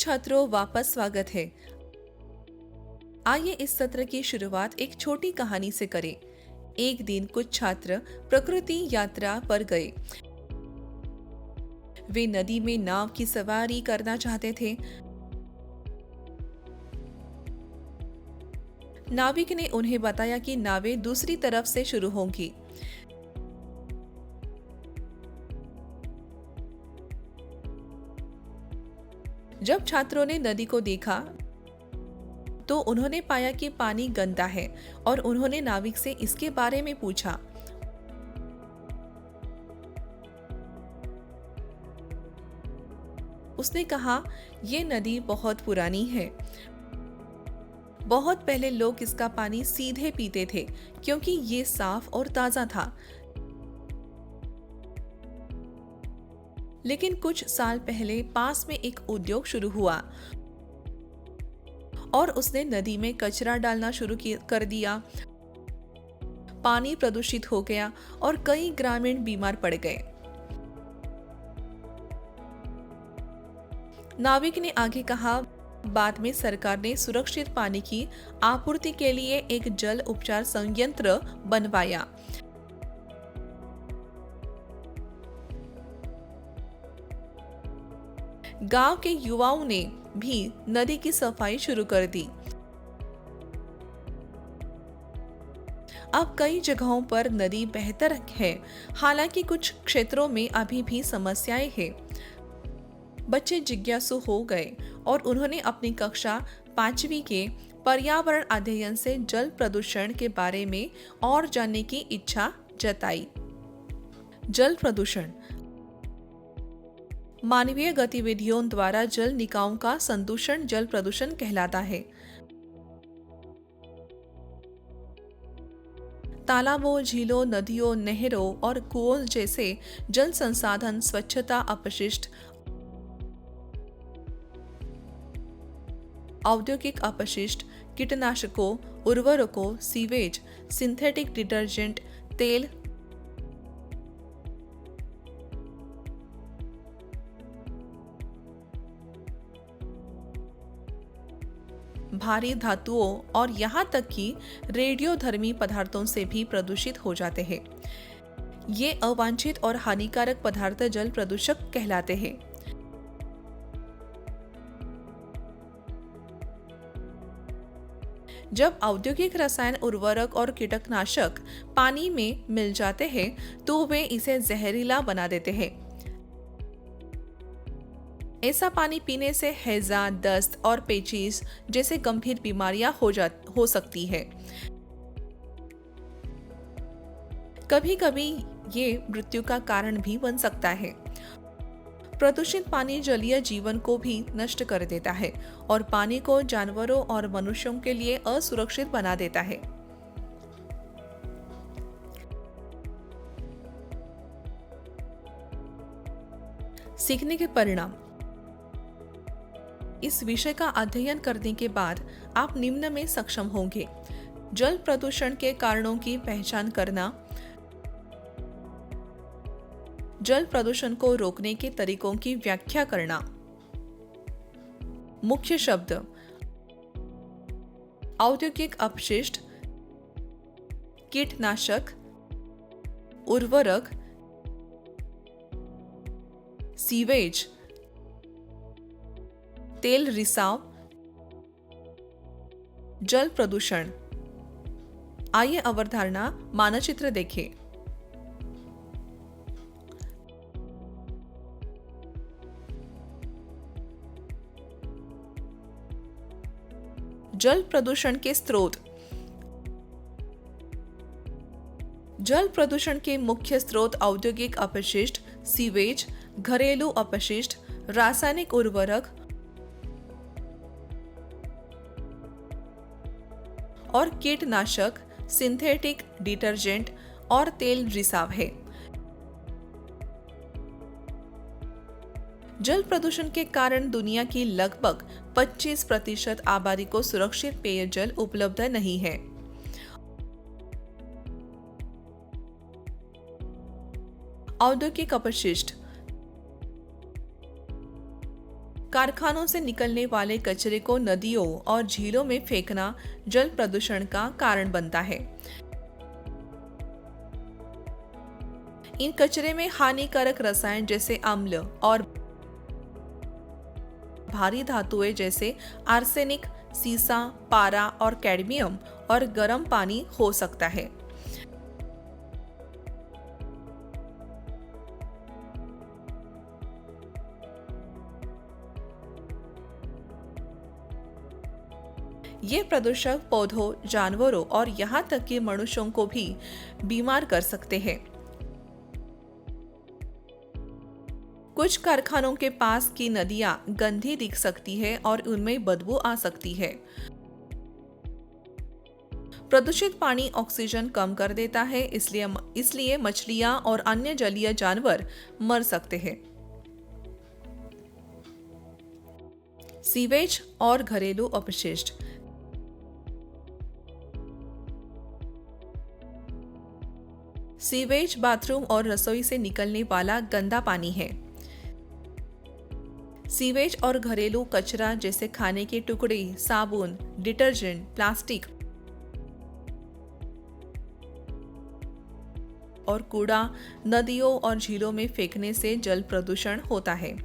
छात्रों, वापस स्वागत है। आइए इस सत्र की शुरुआत एक छोटी कहानी से करें। एक दिन कुछ छात्र प्रकृति यात्रा पर गए। वे नदी में नाव की सवारी करना चाहते थे। नाविक ने उन्हें बताया कि नावें दूसरी तरफ से शुरू होंगी। जब छात्रों ने नदी को देखा तो उन्होंने पाया कि पानी गंदा है और उन्होंने नाविक से इसके बारे में पूछा। उसने कहा, ये नदी बहुत पुरानी है। बहुत पहले लोग इसका पानी सीधे पीते थे क्योंकि ये साफ और ताजा था। लेकिन कुछ साल पहले पास में एक उद्योग शुरू हुआ और उसने नदी में कचरा डालना शुरू कर दिया। पानी प्रदूषित हो गया और कई ग्रामीण बीमार पड़ गए। नाविक ने आगे कहा, बाद में सरकार ने सुरक्षित पानी की आपूर्ति के लिए एक जल उपचार संयंत्र बनवाया। गांव के युवाओं ने भी नदी की सफाई शुरू कर दी। अब कई जगहों पर नदी बेहतर है, हालांकि कुछ क्षेत्रों में अभी भी समस्याएं हैं। बच्चे जिज्ञासु हो गए और उन्होंने अपनी कक्षा 5वीं के पर्यावरण अध्ययन से जल प्रदूषण के बारे में और जानने की इच्छा जताई। जल प्रदूषण मानवीय गतिविधियों द्वारा जल निकायों का संदूषण जल प्रदूषण कहलाता है। तालाबों, झीलों, नदियों, नहरों और कुओं जैसे जल संसाधन स्वच्छता अपशिष्ट, औद्योगिक अपशिष्ट, कीटनाशकों, उर्वरकों, सीवेज, सिंथेटिक डिटर्जेंट, तेल, भारी धातुओं और यहाँ तक कि रेडियोधर्मी पदार्थों से भी प्रदूषित हो जाते हैं। ये अवांछित और हानिकारक पदार्थ जल प्रदूषक कहलाते हैं। जब औद्योगिक रसायन, उर्वरक और कीटनाशक पानी में मिल जाते हैं तो वे इसे जहरीला बना देते हैं। ऐसा पानी पीने से हैजा, दस्त और पेचिश जैसे गंभीर बीमारियां हो सकती है। कभी कभी ये मृत्यु का कारण भी बन सकता है। प्रदूषित पानी जलीय जीवन को भी नष्ट कर देता है और पानी को जानवरों और मनुष्यों के लिए असुरक्षित बना देता है। सीखने के परिणाम। इस विषय का अध्ययन करने के बाद आप निम्न में सक्षम होंगे: जल प्रदूषण के कारणों की पहचान करना, जल प्रदूषण को रोकने के तरीकों की व्याख्या करना। मुख्य शब्द: औद्योगिक अपशिष्ट, कीटनाशक, उर्वरक, सीवेज, तेल रिसाव, जल प्रदूषण। आइए अवधारणा मानचित्र देखें। जल प्रदूषण के स्रोत। जल प्रदूषण के मुख्य स्रोत औद्योगिक अपशिष्ट, सीवेज, घरेलू अपशिष्ट, रासायनिक उर्वरक और कीटनाशक, सिंथेटिक डिटर्जेंट और तेल रिसाव है। जल प्रदूषण के कारण दुनिया की लगभग 25% आबादी को सुरक्षित पेयजल उपलब्ध नहीं है। औद्योगिक अपशिष्ट। कारखानों से निकलने वाले कचरे को नदियों और झीलों में फेंकना जल प्रदूषण का कारण बनता है। इन कचरे में हानिकारक रसायन जैसे अम्ल और भारी धातुएं जैसे आर्सेनिक, सीसा, पारा और कैडमियम और गर्म पानी हो सकता है। ये प्रदूषक पौधों, जानवरों और यहाँ तक कि मनुष्यों को भी बीमार कर सकते हैं। कुछ कारखानों के पास की नदियां गंदी दिख सकती है और उनमें बदबू आ सकती है। प्रदूषित पानी ऑक्सीजन कम कर देता है, इसलिए मछलियां और अन्य जलीय जानवर मर सकते हैं। सीवेज और घरेलू अपशिष्ट। सीवेज बाथरूम और रसोई से निकलने वाला गंदा पानी है। सीवेज और घरेलू कचरा जैसे खाने के टुकड़े, साबुन, डिटर्जेंट, प्लास्टिक और कूड़ा नदियों और झीलों में फेंकने से जल प्रदूषण होता है।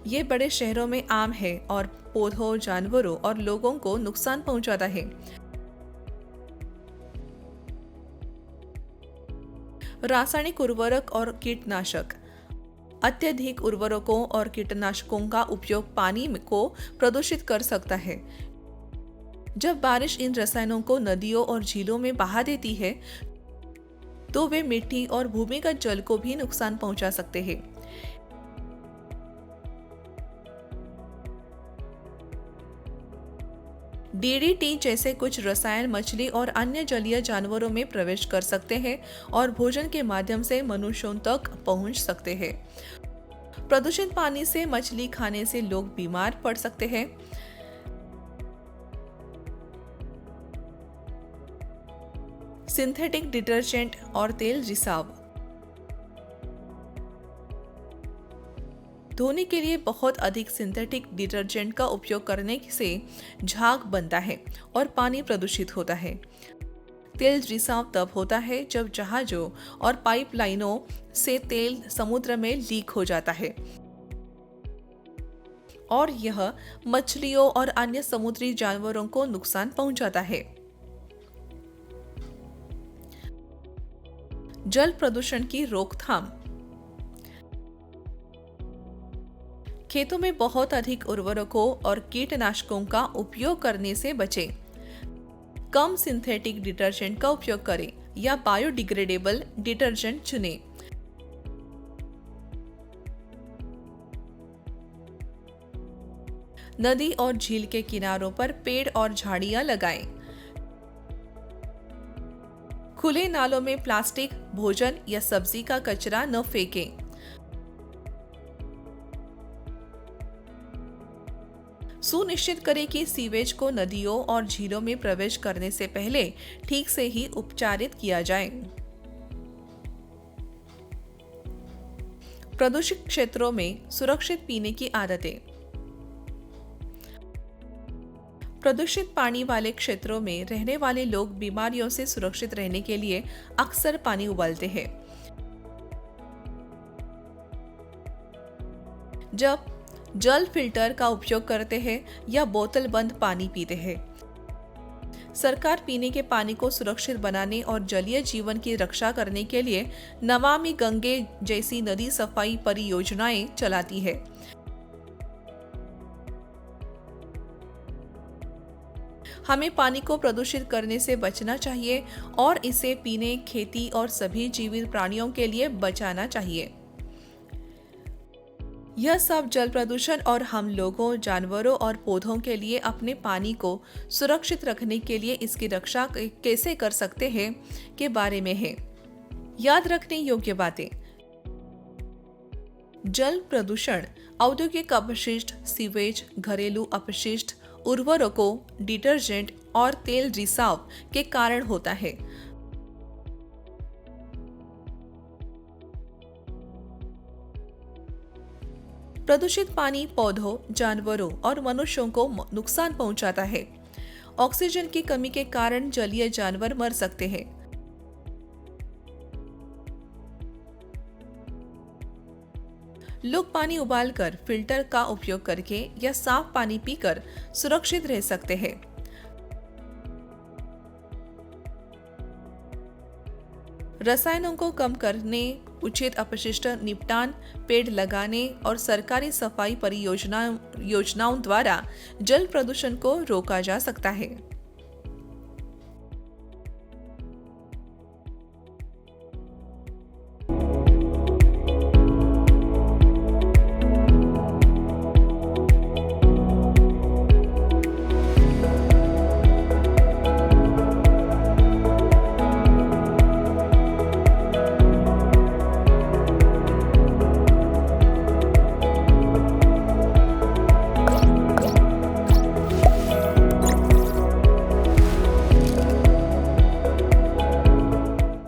ये बड़े शहरों में आम है और पौधों, जानवरों और लोगों को नुकसान पहुंचाता है। रासायनिक उर्वरक और कीटनाशक। अत्यधिक उर्वरकों और कीटनाशकों का उपयोग पानी को प्रदूषित कर सकता है। जब बारिश इन रसायनों को नदियों और झीलों में बहा देती है, तो वे मिट्टी और भूमिगत जल को भी नुकसान पहुंचा सकते हैं। डीडीटी जैसे कुछ रसायन मछली और अन्य जलीय जानवरों में प्रवेश कर सकते हैं और भोजन के माध्यम से मनुष्यों तक पहुंच सकते हैं। प्रदूषित पानी से मछली खाने से लोग बीमार पड़ सकते हैं। सिंथेटिक डिटर्जेंट और तेल रिसाव। धोने के लिए बहुत अधिक सिंथेटिक डिटर्जेंट का उपयोग करने से झाग बनता है और पानी प्रदूषित होता है। तेल रिसाव तब होता है जब जहाजों और पाइपलाइनों से तेल समुद्र में लीक हो जाता है और यह मछलियों और अन्य समुद्री जानवरों को नुकसान पहुंचाता है। जल प्रदूषण की रोकथाम। खेतों में बहुत अधिक उर्वरकों और कीटनाशकों का उपयोग करने से बचें। कम सिंथेटिक डिटर्जेंट का उपयोग करें या बायोडिग्रेडेबल डिटर्जेंट चुनें। नदी और झील के किनारों पर पेड़ और झाड़ियां लगाएं। खुले नालों में प्लास्टिक, भोजन या सब्जी का कचरा न फेंकें। सुनिश्चित करें कि सीवेज को नदियों और झीलों में प्रवेश करने से पहले ठीक से ही उपचारित किया जाए। प्रदूषित क्षेत्रों में सुरक्षित पीने की आदतें। प्रदूषित पानी वाले क्षेत्रों में रहने वाले लोग बीमारियों से सुरक्षित रहने के लिए अक्सर पानी उबालते हैं। जब जल फिल्टर का उपयोग करते हैं या बोतल बंद पानी पीते हैं। सरकार पीने के पानी को सुरक्षित बनाने और जलीय जीवन की रक्षा करने के लिए नमामि गंगे जैसी नदी सफाई परियोजनाएं चलाती है। हमें पानी को प्रदूषित करने से बचना चाहिए और इसे पीने, खेती और सभी जीवित प्राणियों के लिए बचाना चाहिए। यह सब जल प्रदूषण और हम लोगों, जानवरों और पौधों के लिए अपने पानी को सुरक्षित रखने के लिए इसकी रक्षा कैसे कर सकते हैं के बारे में है। याद रखने योग्य बातें। जल प्रदूषण औद्योगिक अपशिष्ट, सीवेज, घरेलू अपशिष्ट, उर्वरकों, डिटर्जेंट और तेल रिसाव के कारण होता है। प्रदूषित पानी पौधों, जानवरों और मनुष्यों को नुकसान पहुंचाता है। ऑक्सीजन की कमी के कारण जलीय जानवर मर सकते हैं। लोग पानी उबालकर, फिल्टर का उपयोग करके या साफ पानी पीकर सुरक्षित रह सकते हैं। रसायनों को कम करने, उचित अपशिष्ट निपटान, पेड़ लगाने और सरकारी सफाई परियोजनाओं योजनाओं द्वारा जल प्रदूषण को रोका जा सकता है।